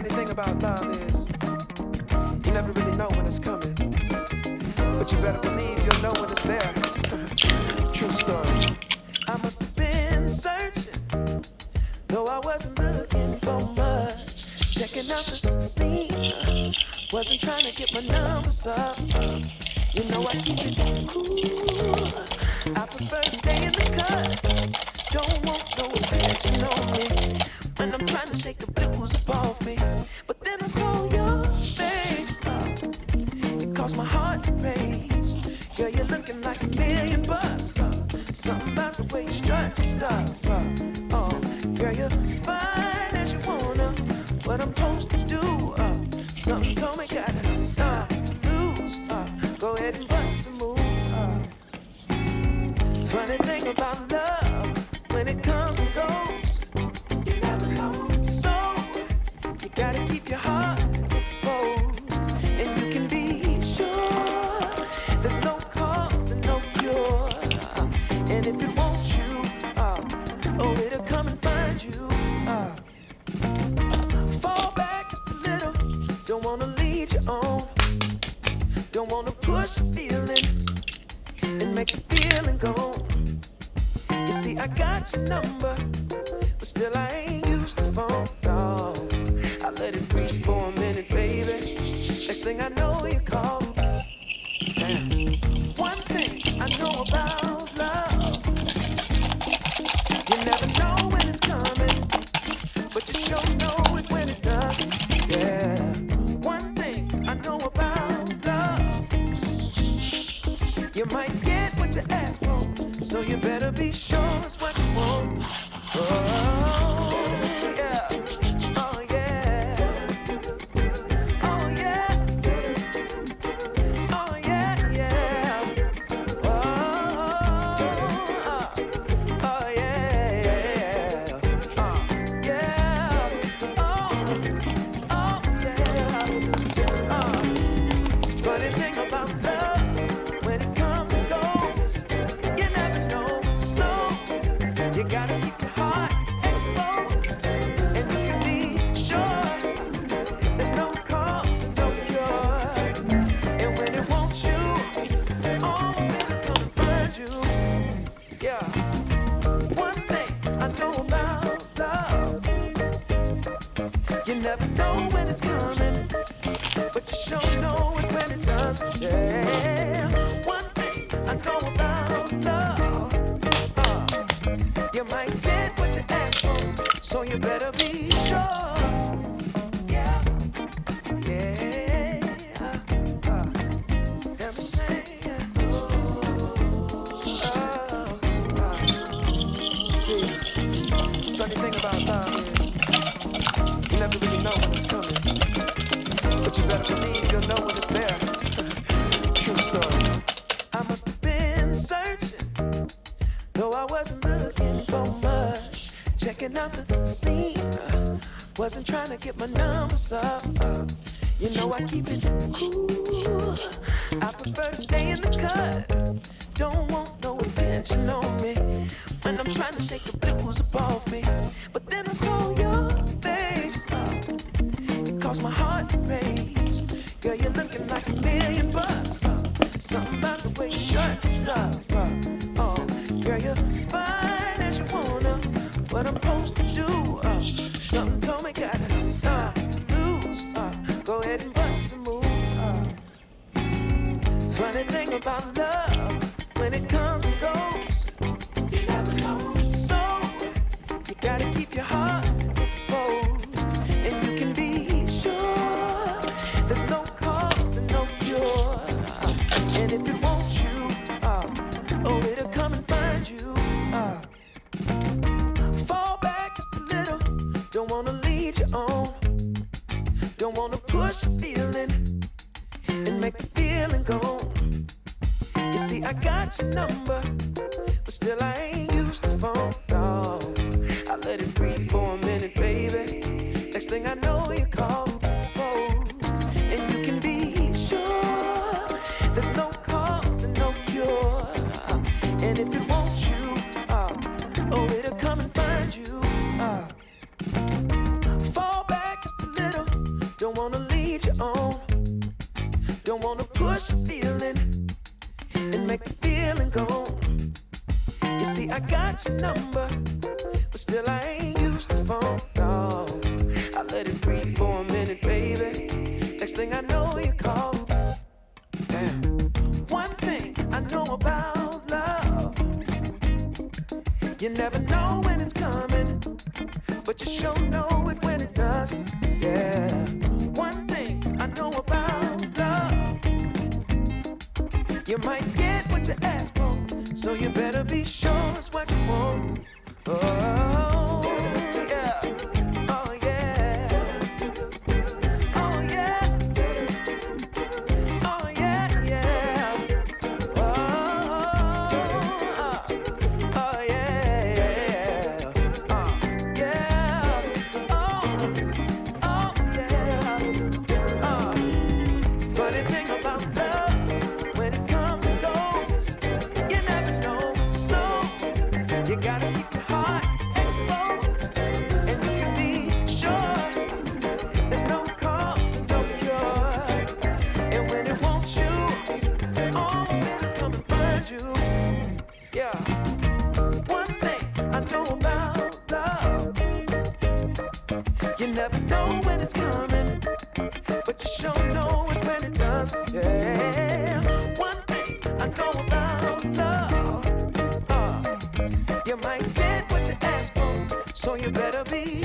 Funny thing about love is you never really know when it's coming, but you better believe you'll know when it's there. True story. I must have been searching, though I wasn't looking for much. Checking out the scene, wasn't trying to get my numbers up. You know I keep it cool. I prefer to stay in the cut. Don't want no attention on me when I'm trying to shake the blues up off me. But then I saw your face, it caused my heart to race. Girl, you're looking like $1,000,000. Something about the way you strut your stuff. Oh, girl, you're fine as you wanna. What I'm supposed to do? Something told me got time to lose. Go ahead and bust a move. Funny thing about love, when it comes and goes, you never know. So you gotta keep your heart exposed, and you can be sure there's no cause and no cure. And if it wants you, oh, it'll come and find you. Fall back just a little. Don't wanna lead you on. Don't wanna push a feeling and make the feeling go. You see, I got your number, but still I ain't used the phone. No, I let it breathe for a minute, baby. Next thing I know, you call me. Damn. One thing I know about love, you never know when it's coming, but you sure know it when it does. Yeah. One thing I know about love, you might get what you ask for, so you better be sure it's what you want. Oh, yeah. Oh, yeah. Oh, yeah. Oh, yeah, yeah. Oh, yeah, yeah. Yeah. Oh, yeah. Funny thing about love, when it comes and goes, you never know. So you gotta keep your heart exposed, and you can be sure there's no cause and no cure. And when it wants you, oh, it'll come and find you. Yeah. One thing I know about love, you never know when it's coming, but you sure know it when it does. Yeah. One thing I know about love, you might get what you ask for, so you better be sure. Yeah. Yeah. Let me say, see, funny thing about love is you never really know when it's coming, but you better believe you'll know when it's there. True story. I must have been searching, though I wasn't looking for much. Checking out the scene, wasn't trying to get my numbers up. You know I keep it cool. I prefer to stay in the cut. Don't want no attention on me when I'm trying to shake the blues up off me. But then I saw your face, it caused my heart to race. Girl, you're looking like $1,000,000. Something about the way you strut your stuff. Oh, girl, you're fine as you wanna. What I'm supposed to do? Something told me got time to lose. Go ahead and bust a move. Funny thing about love, when it comes and goes, you never know. So you gotta keep your heart exposed, and you can be sure there's no cause and no cure. And if it wants you, oh, it'll come and find you. Fall back just a little. Don't wanna lead you on. Don't wanna push a feeling and make the feeling go. You see, I got your number, but still I ain't used the phone. No, I let it breathe for a minute, baby. Next thing I know, you call exposed, and you can be sure there's no cause and no cure. And if it wants you, oh, it'll come and find you. Fall back just a little. number, but still I ain't used the phone. No, I let it breathe for a minute, baby. Next thing I know, you call. Damn. One thing I know about love, you never know when it's coming, but you sure know it when it does. Yeah. One thing I know about love, you might get what you ask for, so you better be sure it's what you want. Oh, yeah. Oh, yeah. Oh, yeah. Oh, yeah, yeah. Oh, oh, yeah, yeah. Yeah. Oh, yeah. Funny thing about love, when it comes and goes, you never know. So you gotta keep your heart exposed, and you can be sure there's no cause and no cure. And when it wants you, all men come and find you. Yeah. One thing I know about love, you never know when it's coming, but you sure know it when it does. Yeah. One thing I know about love, you might get what you ask for, so you better be